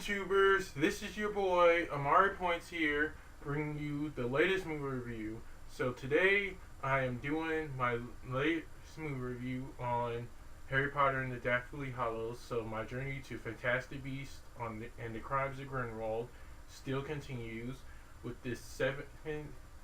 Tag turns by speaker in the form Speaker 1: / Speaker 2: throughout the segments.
Speaker 1: YouTubers? This is your boy Amari Points here, bringing you the latest movie review. So today I am doing my latest movie review on Harry Potter and the Deathly Hallows. So my journey to Fantastic Beasts and the Crimes of Grindelwald still continues with this seventh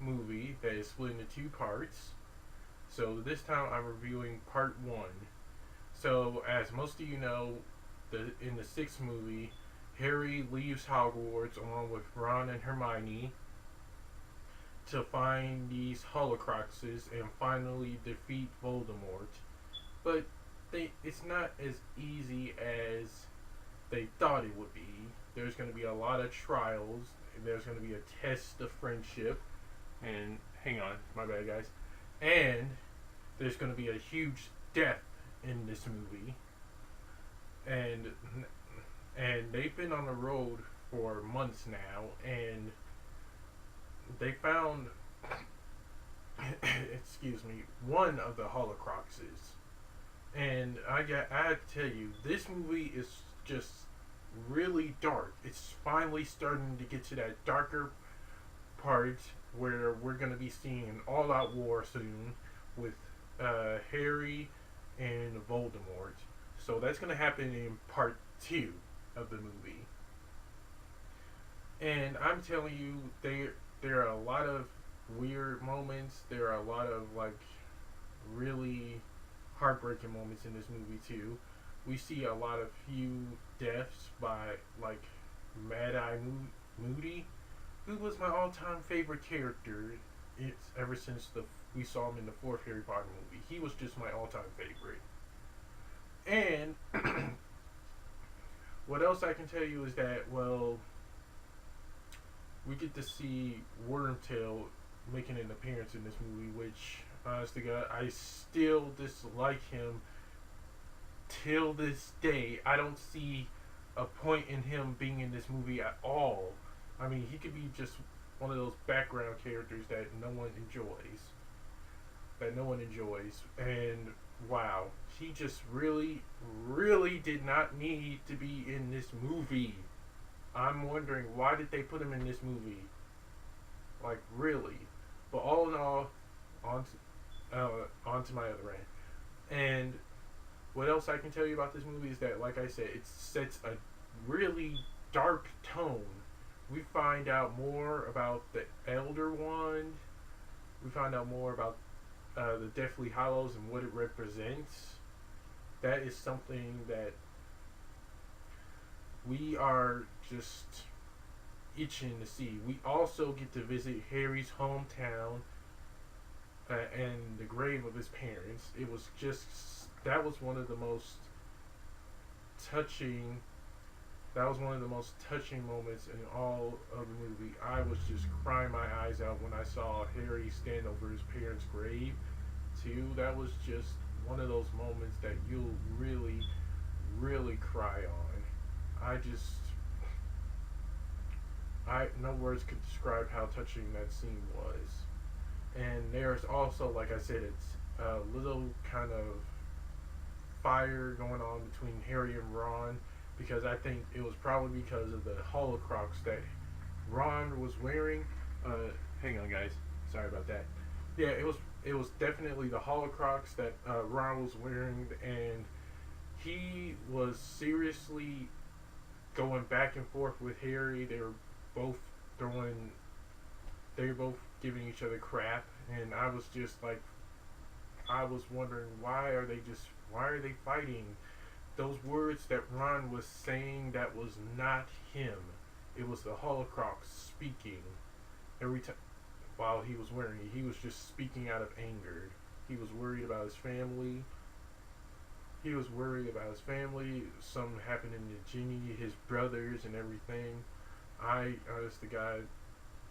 Speaker 1: movie that is split into two parts. So this time I'm reviewing part one. So as most of you know, in the sixth movie, Harry leaves Hogwarts along with Ron and Hermione to find these Horcruxes and finally defeat Voldemort. But it's not as easy as they thought it would be. There's going to be a lot of trials. There's going to be a test of friendship. And hang on, my bad, guys. And there's going to be a huge death in this movie. And they've been on the road for months now, and they found excuse me, one of the Horcruxes. And I have to tell you, this movie is just really dark. It's finally starting to get to that darker part where we're going to be seeing an all-out war soon with Harry and Voldemort. So that's going to happen in part 2 of the movie. And I'm telling you, there are a lot of weird moments. There are a lot of really heartbreaking moments in this movie too. We see a lot of few deaths by Mad Eye Moody, who was my all-time favorite character. It's ever since we saw him in the fourth Harry Potter movie. He was just my all-time favorite. And what else I can tell you is that, well, we get to see Wormtail making an appearance in this movie, which, honestly, God, I still dislike him till this day. I don't see a point in him being in this movie at all. I mean, he could be just one of those background characters that no one enjoys. And wow, he just really, really did not need to be in this movie. I'm wondering, why did they put him in this movie? Really? But all in all, on to my other end. And what else I can tell you about this movie is that, like I said, it sets a really dark tone. We find out more about the Elder Wand. We find out more about the Deathly Hallows and what it represents. That is something that we are just itching to see. We also get to visit Harry's hometown and the grave of his parents. That was one of the most touching moments in all of the movie. I was just crying my eyes out when I saw Harry stand over his parents' grave too. That was just one of those moments that you'll really, really cry on. No words could describe how touching that scene was. And there's also, like I said, it's a little kind of fire going on between Harry and Ron, because I think it was probably because of the Horcrux that Ron was wearing. Hang on, guys. Sorry about that. Yeah, it was definitely the Horcrux that Ron was wearing, and he was seriously going back and forth with Harry. They were both giving each other crap, and I was wondering, why are they fighting? Those words that Ron was saying, that was not him. It was the Horcrux speaking. Every time while he was wearing it, he was just speaking out of anger. He was worried about his family. Something happening to Ginny, his brothers, and everything. I, honest to God,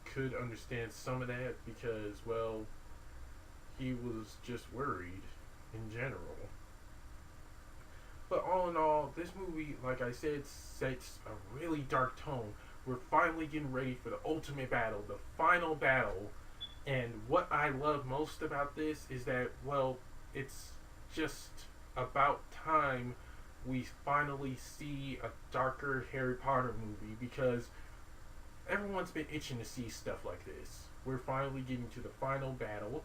Speaker 1: could understand some of that because, well, he was just worried in general. But all in all, this movie, like I said, sets a really dark tone. We're finally getting ready for the ultimate battle, the final battle. And what I love most about this is that, well, it's just about time we finally see a darker Harry Potter movie, because everyone's been itching to see stuff like this. We're finally getting to the final battle,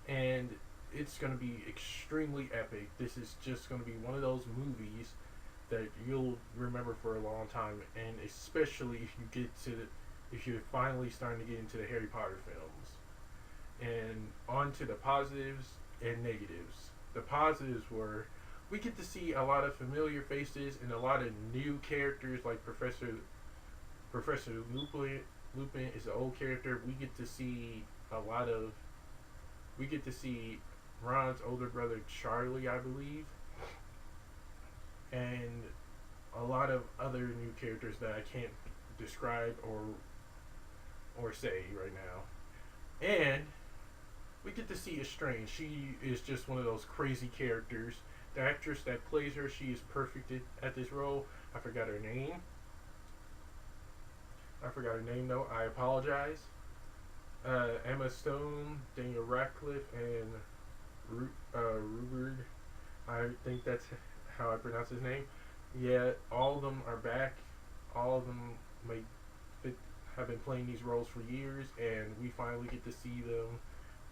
Speaker 1: and it's going to be extremely epic. This is just going to be one of those movies that you'll remember for a long time, and especially if you're finally starting to get into the Harry Potter films. And on to the positives and negatives. The positives were we get to see a lot of familiar faces and a lot of new characters, like Professor Lupin. Lupin is an old character. We get to see Ron's older brother Charlie, I believe, and a lot of other new characters that I can't describe or say right now. And we get to see Estrange. She is just one of those crazy characters. The actress that plays her, she is perfect at this role. I forgot her name. Though. I apologize. Emma Stone, Daniel Radcliffe, and Rupert. I think that's how I pronounce his name. Yeah, all of them are back. All of them have been playing these roles for years, and we finally get to see them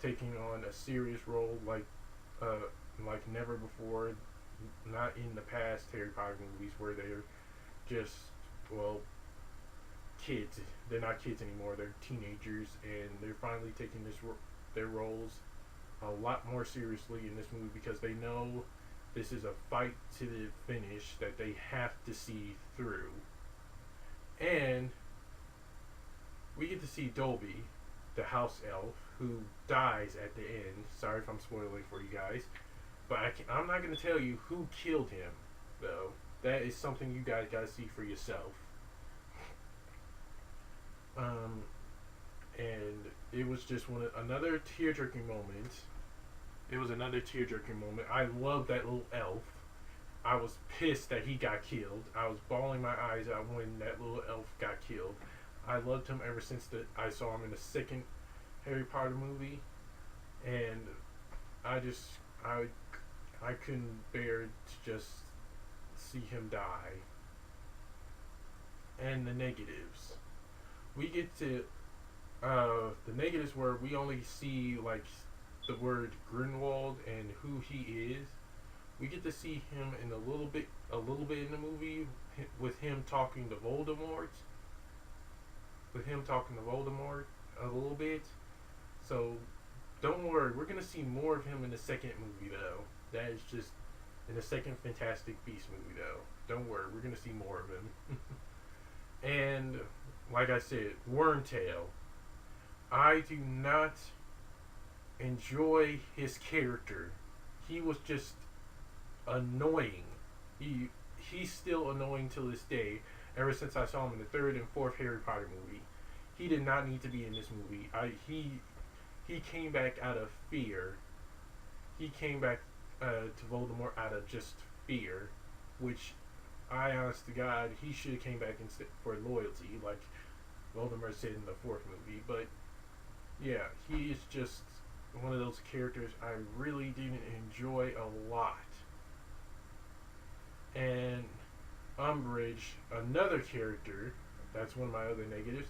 Speaker 1: taking on a serious role like never before. Not in the past Harry Potter movies where they're just, well, kids. They're not kids anymore. They're teenagers, and they're finally taking their roles a lot more seriously in this movie, because they know this is a fight to the finish that they have to see through. And we get to see Dobby, the house elf, who dies at the end. Sorry if I'm spoiling for you guys, but I'm not going to tell you who killed him, though. That is something you guys got to see for yourself. And it was just another tear-jerking moment. It was another tear-jerking moment. I love that little elf. I was pissed that he got killed. I was bawling my eyes out when that little elf got killed. I loved him ever since I saw him in the second Harry Potter movie, and I couldn't bear to just see him die. And the negatives. We get to the negatives where we only see like the word Grindelwald and who he is. We get to see him in a little bit in the movie with him talking to Voldemort. A little bit. So don't worry, we're gonna see more of him in the second movie though. That is just in the second Fantastic Beasts movie though. Don't worry, we're gonna see more of him. And like I said, Wormtail. I do not enjoy his character. He was just annoying. He's still annoying to this day. Ever since I saw him in the third and fourth Harry Potter movie, he did not need to be in this movie. He came back out of fear. He came back to Voldemort out of just fear, which I, honest to God, he should have came back instead for loyalty, like Voldemort said in the fourth movie. But yeah, he is just one of those characters I really didn't enjoy a lot. And Umbridge, another character, that's one of my other negatives.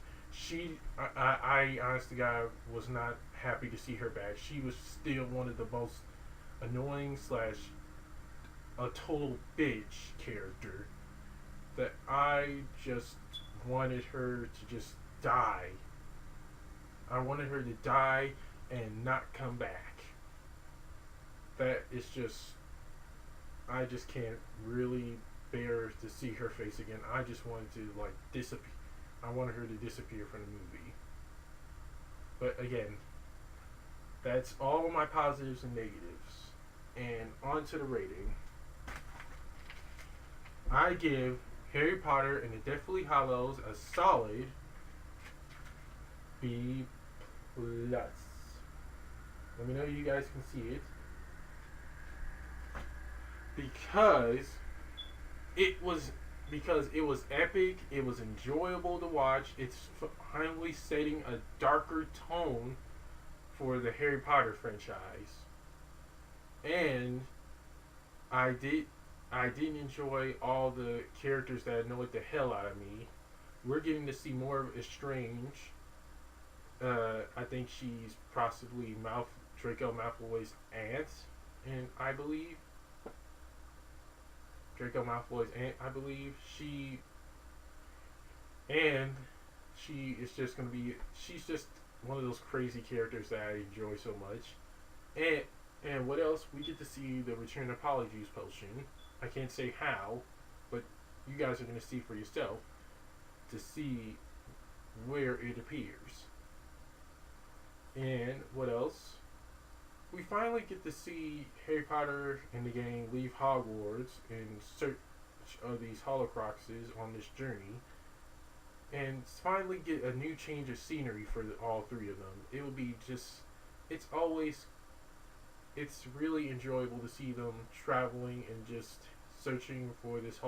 Speaker 1: I honest to God was not happy to see her back. She was still one of the most annoying / a total bitch character that I just wanted her to just die. I wanted her to die and not come back. That is just, I just can't really bear to see her face again. I just wanted to like disappear. I wanted her to disappear from the movie. But again, that's all of my positives and negatives. And on to the rating. I give Harry Potter and the Deathly Hallows a solid B+. Let me know you guys can see it. Because it was epic, it was enjoyable to watch. It's finally setting a darker tone for the Harry Potter franchise. And I didn't enjoy all the characters that annoyed the hell out of me. We're getting to see more of Estrange. I think she's possibly Draco Malfoy's aunt, and I believe Draco Malfoy's aunt. I believe and she is just gonna be. She's just one of those crazy characters that I enjoy so much. And what else? We get to see the Return of Polyjuice potion. I can't say how, but you guys are gonna see for yourself to see where it appears. And what else? We finally get to see Harry Potter in the game leave Hogwarts in search of these Horcruxes on this journey, and finally get a new change of scenery for all three of them. It will be just, it's always, it's really enjoyable to see them traveling and just searching for these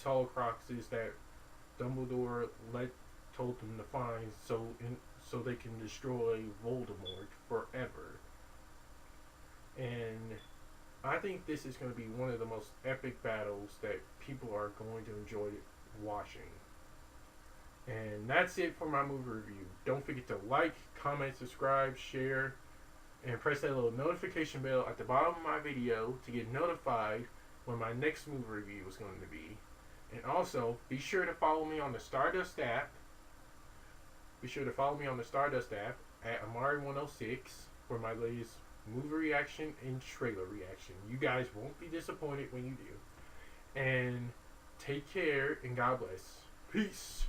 Speaker 1: Horcruxes that Dumbledore told them to find, so they can destroy Voldemort forever. And I think this is going to be one of the most epic battles that people are going to enjoy watching. And that's it for my movie review. Don't forget to like, comment, subscribe, share, and press that little notification bell at the bottom of my video to get notified when my next movie review is going to be. And also, be sure to follow me on the Stardust app. Be sure to follow me on the Stardust app at Amari106 for my latest movie reaction and trailer reaction. You guys won't be disappointed when you do. And take care and God bless. Peace.